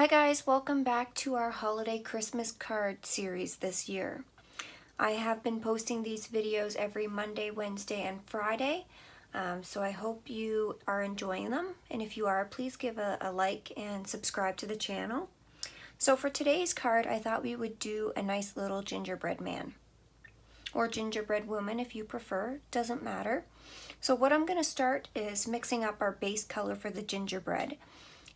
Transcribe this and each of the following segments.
Hi guys, welcome back to our holiday Christmas card series this year. I have been posting these videos every Monday, Wednesday, and Friday, so I hope you are enjoying them, and if you are, please give a like and subscribe to the channel. So for today's card, I thought we would do a nice little gingerbread man, or gingerbread woman if you prefer, doesn't matter. So what I'm going to start is mixing up our base color for the gingerbread.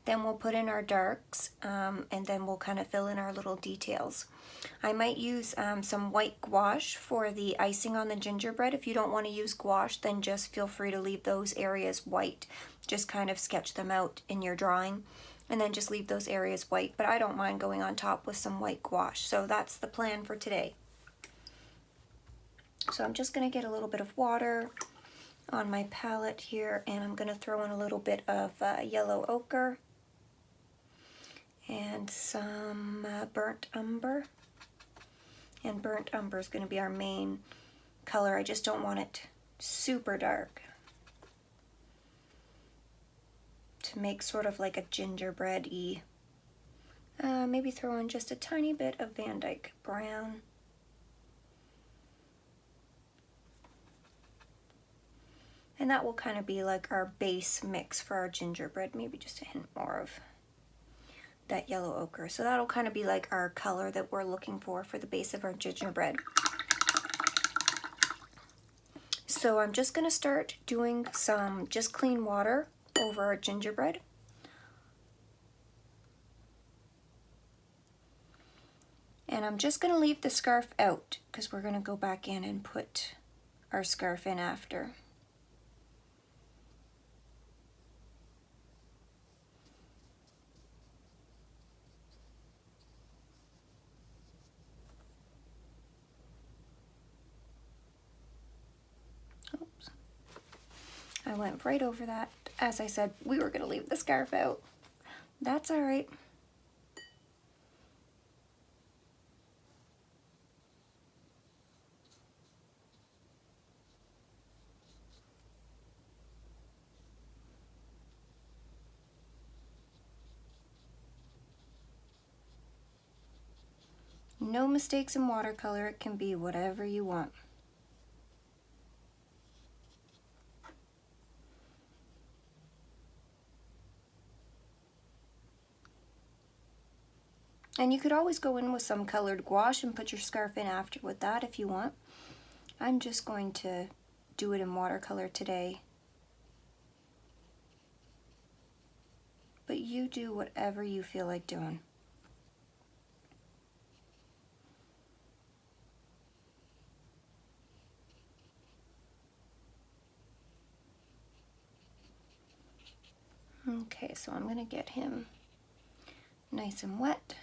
Then we'll put in our darks, and then we'll kind of fill in our little details. I might use some white gouache for the icing on the gingerbread. If you don't want to use gouache, then just feel free to leave those areas white. Just kind of sketch them out in your drawing, and then just leave those areas white. But I don't mind going on top with some white gouache. So that's the plan for today. So I'm just going to get a little bit of water on my palette here, and I'm going to throw in a little bit of yellow ochre and some burnt umber. And burnt umber is going to be our main color. I just don't want it super dark to make sort of like a gingerbread-y. Maybe throw in just a tiny bit of Van Dyke brown. And that will kind of be like our base mix for our gingerbread, maybe just a hint more of that yellow ochre. So that'll kind of be like our color that we're looking for the base of our gingerbread. So I'm just going to start doing some just clean water over our gingerbread. And I'm just going to leave the scarf out because we're going to go back in and put our scarf in after. Oops. I went right over that. As I said, we were going to leave the scarf out. That's all right. No mistakes in watercolor. It can be whatever you want. And you could always go in with some colored gouache and put your scarf in after with that if you want. I'm just going to do it in watercolor today. But you do whatever you feel like doing. Okay, so I'm going to get him nice and wet.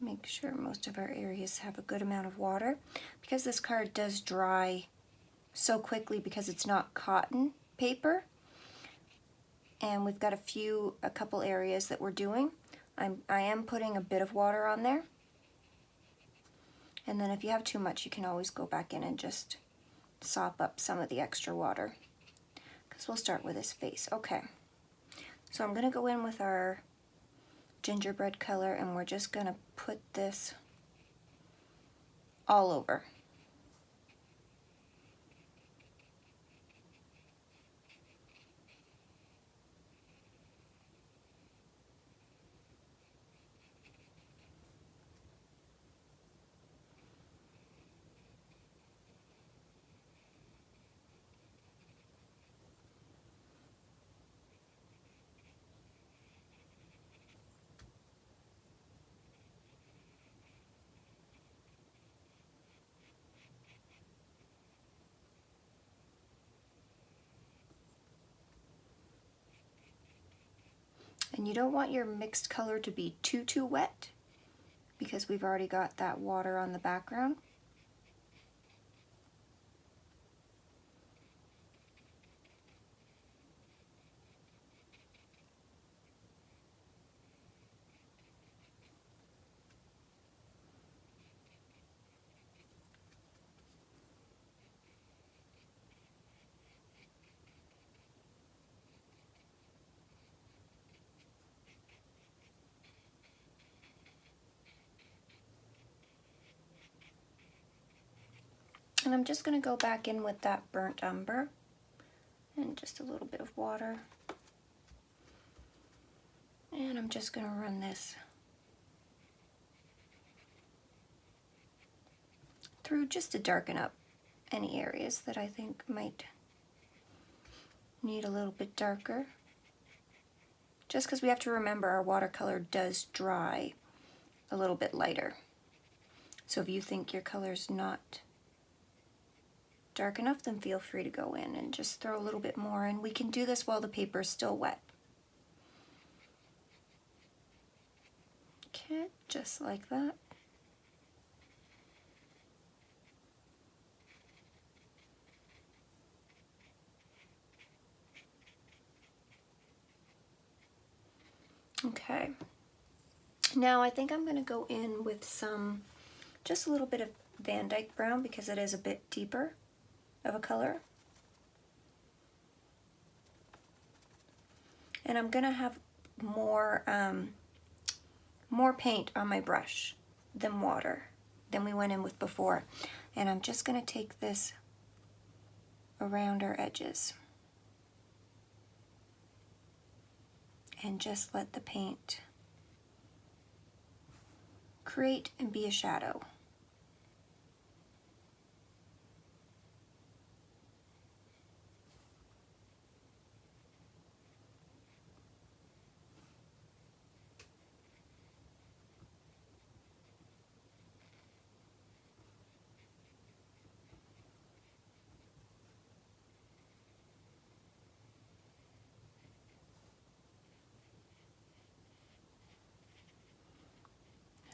Make sure most of our areas have a good amount of water. Because this card does dry so quickly because it's not cotton paper, and we've got a couple areas that we're doing, I am putting a bit of water on there. And then if you have too much, you can always go back in and just sop up some of the extra water. Because we'll start with his face. Okay, so I'm going to go in with our gingerbread color, and we're just going to put this all over. And you don't want your mixed color to be too wet because we've already got that water on the background. And I'm just going to go back in with that burnt umber and just a little bit of water. And I'm just going to run this through just to darken up any areas that I think might need a little bit darker. Just because we have to remember our watercolor does dry a little bit lighter. So if you think your color's not dark enough, then feel free to go in and just throw a little bit more in. We can do this while the paper is still wet. Okay, just like that. Okay, now I think I'm going to go in with just a little bit of Van Dyke brown because it is a bit deeper of a color. And I'm going to have more paint on my brush than water than we went in with before. And I'm just going to take this around our edges and just let the paint create and be a shadow.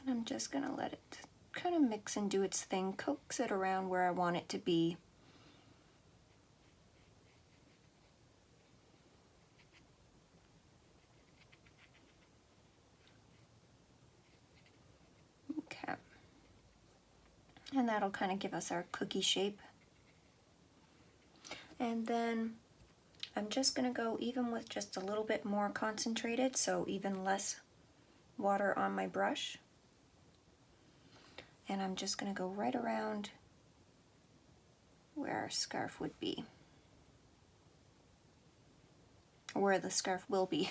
And I'm just going to let it kind of mix and do its thing, coax it around where I want it to be. Okay. And that'll kind of give us our cookie shape. And then I'm just going to go even with just a little bit more concentrated, so even less water on my brush. And I'm just going to go right around where our scarf would be, or where the scarf will be.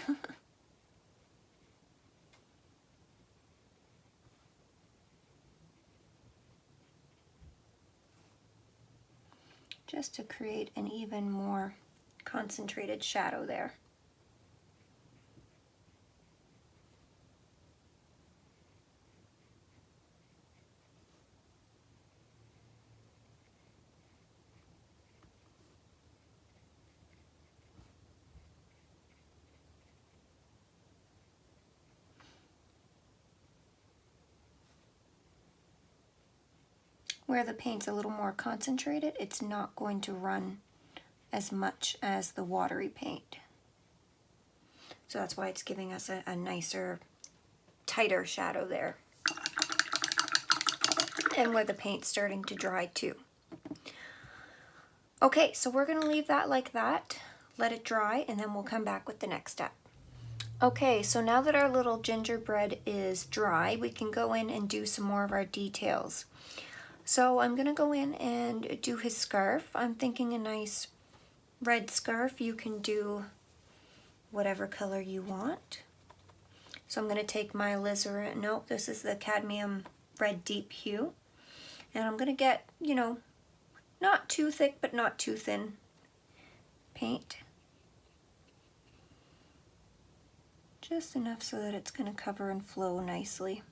Just to create an even more concentrated shadow there. Where the paint's a little more concentrated, it's not going to run as much as the watery paint. So that's why it's giving us a nicer, tighter shadow there. And where the paint's starting to dry too. Okay, so we're going to leave that like that, let it dry, and then we'll come back with the next step. Okay, so now that our little gingerbread is dry, we can go in and do some more of our details. So I'm going to go in and do his scarf. I'm thinking a nice red scarf. You can do whatever color you want. So I'm going to take my alizarin, no, this is the cadmium red deep hue. And I'm going to get, you know, not too thick but not too thin paint. Just enough so that it's going to cover and flow nicely.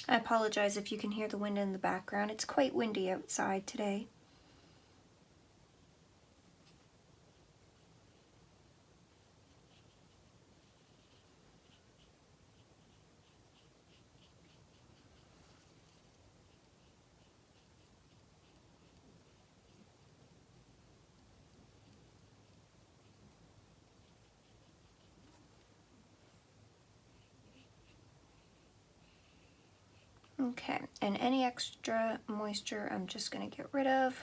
I apologize if you can hear the wind in the background. It's quite windy outside today. Okay, and any extra moisture I'm just going to get rid of.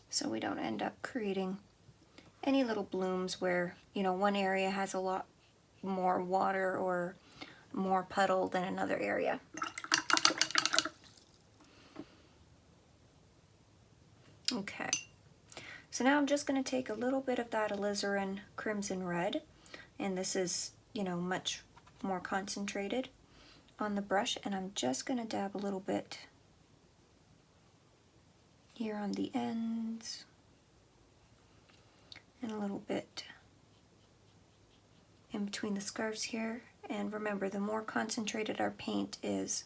So we don't end up creating any little blooms where, you know, one area has a lot more water or more puddle than another area. Okay, so now I'm just going to take a little bit of that alizarin crimson red, and this is, you know, much more concentrated on the brush, and I'm just going to dab a little bit here on the ends and a little bit in between the scarves here. And remember, the more concentrated our paint is,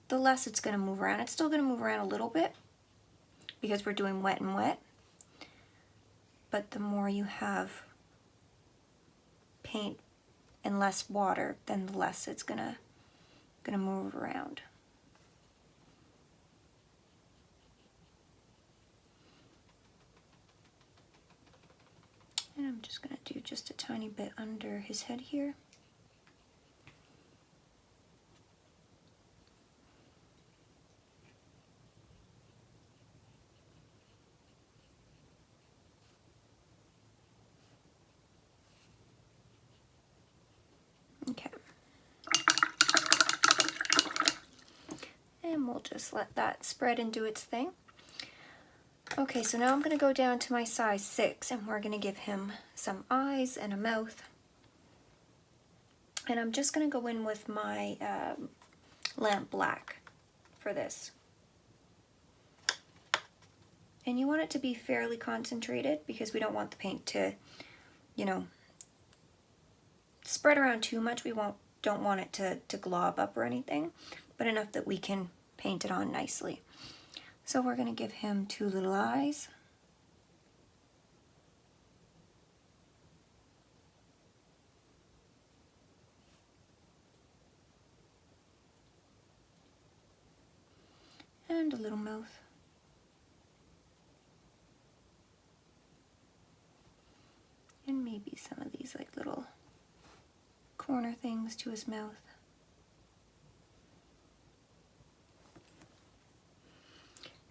the less it's going to move around. It's still going to move around a little bit because we're doing wet and wet, but the more you have paint and less water, then the less it's gonna move around. And I'm just gonna do just a tiny bit under his head here. Okay. And we'll just let that spread and do its thing. Okay, so now I'm going to go down to my size 6 and we're going to give him some eyes and a mouth. And I'm just going to go in with my lamp black for this. And you want it to be fairly concentrated because we don't want the paint to, you know, spread around too much. We don't want it to glob up or anything, but enough that we can paint it on nicely. So we're going to give him 2 little eyes. And a little mouth. And maybe some of these like little corner things to his mouth.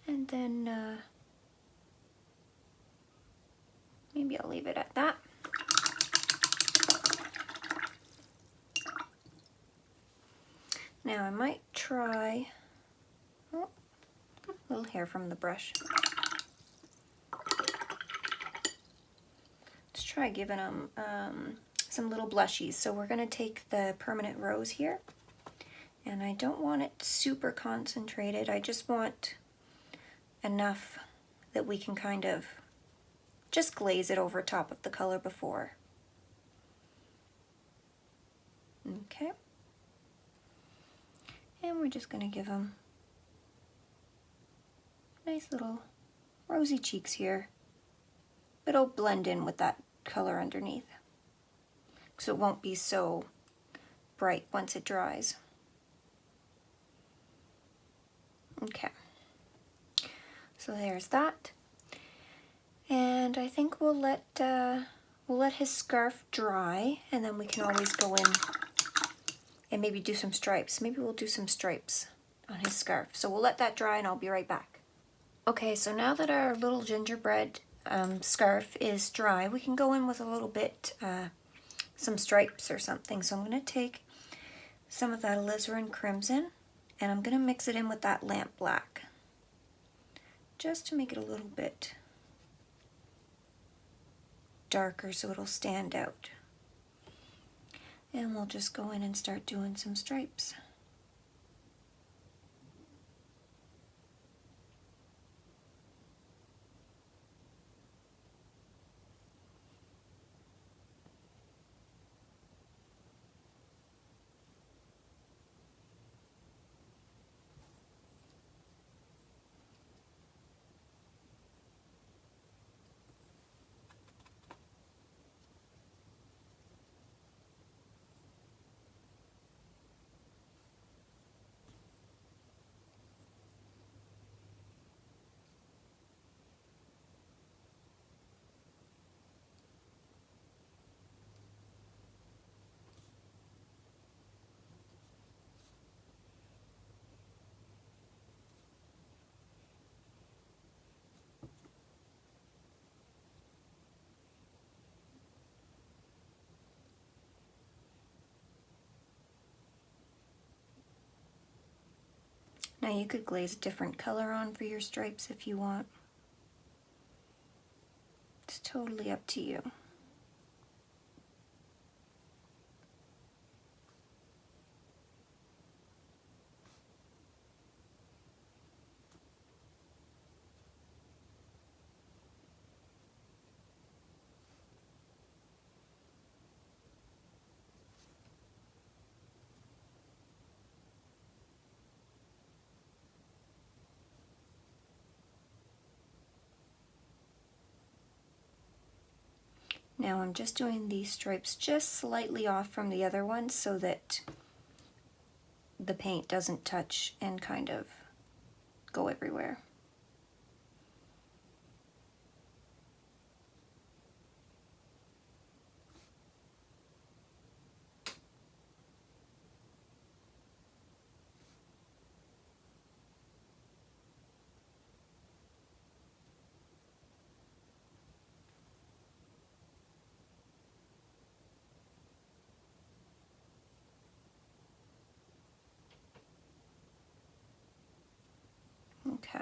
And then maybe I'll leave it at that. Now I might try, oh, a little hair from the brush. Let's try giving them some little blushies. So we're going to take the permanent rose here, and I don't want it super concentrated. I just want enough that we can kind of just glaze it over top of the color before. Okay. And we're just going to give them nice little rosy cheeks here. It'll blend in with that color underneath, so it won't be so bright once it dries. Okay. So there's that, and I think we'll let his scarf dry, and then we can always go in and maybe do some stripes. Maybe we'll do some stripes on his scarf. So we'll let that dry, and I'll be right back. Okay, so now that our little gingerbread scarf is dry, we can go in with a little bit, some stripes or something. So I'm going to take some of that alizarin crimson, and I'm going to mix it in with that lamp black, just to make it a little bit darker so it'll stand out. And we'll just go in and start doing some stripes. Now you could glaze a different color on for your stripes if you want. It's totally up to you. Now I'm just doing these stripes just slightly off from the other ones so that the paint doesn't touch and kind of go everywhere. Okay.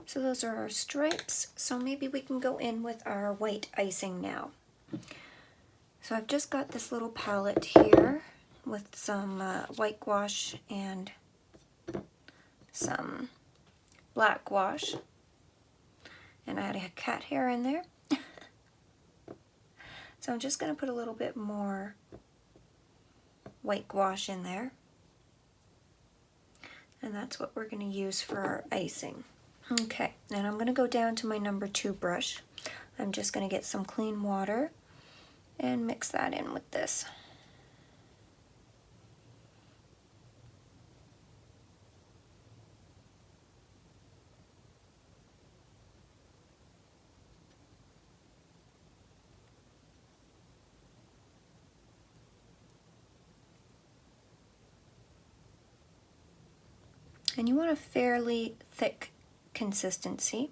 So those are our stripes. So maybe we can go in with our white icing now. So I've just got this little palette here with some white gouache and some black gouache. And I had a cat hair in there. So I'm just going to put a little bit more white gouache in there. And that's what we're going to use for our icing. Okay, and I'm going to go down to my number 2 brush. I'm just going to get some clean water and mix that in with this. And you want a fairly thick consistency.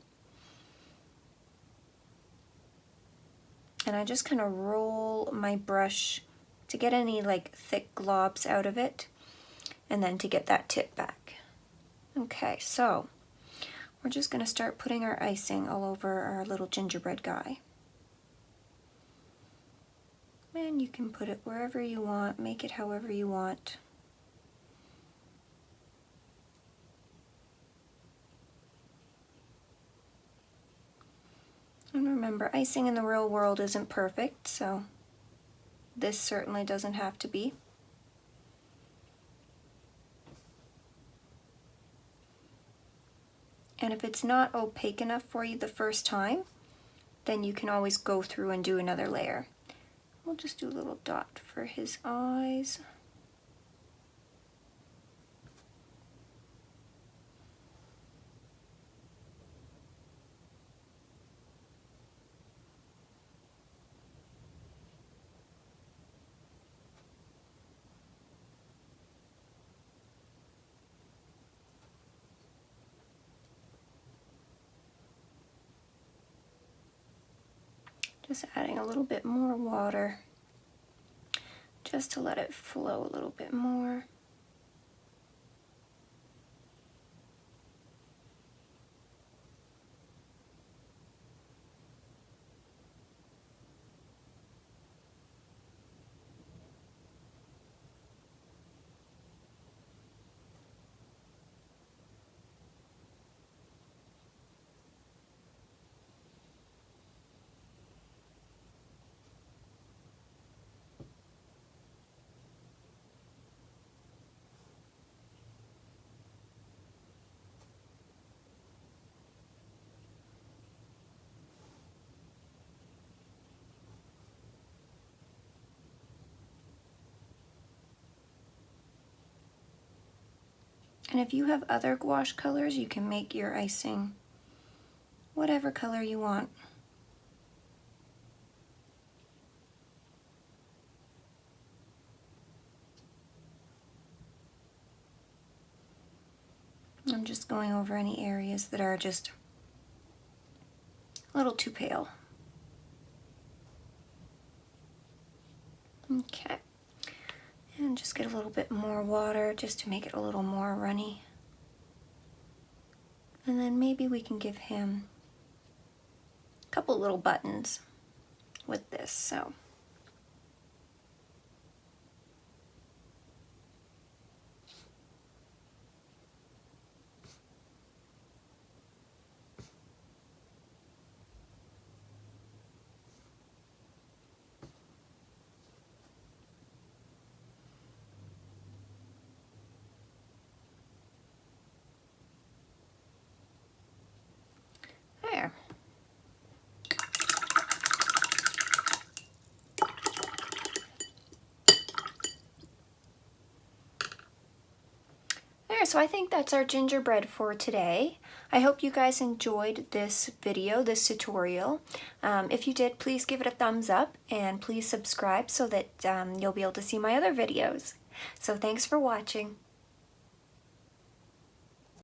And I just kind of roll my brush to get any like thick globs out of it and then to get that tip back. Okay, so we're just going to start putting our icing all over our little gingerbread guy. And you can put it wherever you want, make it however you want. And remember, icing in the real world isn't perfect, so this certainly doesn't have to be. And if it's not opaque enough for you the first time, then you can always go through and do another layer. We'll just do a little dot for his eyes. Just adding a little bit more water just to let it flow a little bit more. And if you have other gouache colors, you can make your icing whatever color you want. I'm just going over any areas that are just a little too pale. Okay. And just get a little bit more water just to make it a little more runny. And then maybe we can give him a couple little buttons with this, so. There. There, so I think that's our gingerbread for today. I hope you guys enjoyed this video, this tutorial. If you did, please give it a thumbs up and please subscribe so that you'll be able to see my other videos. So thanks for watching.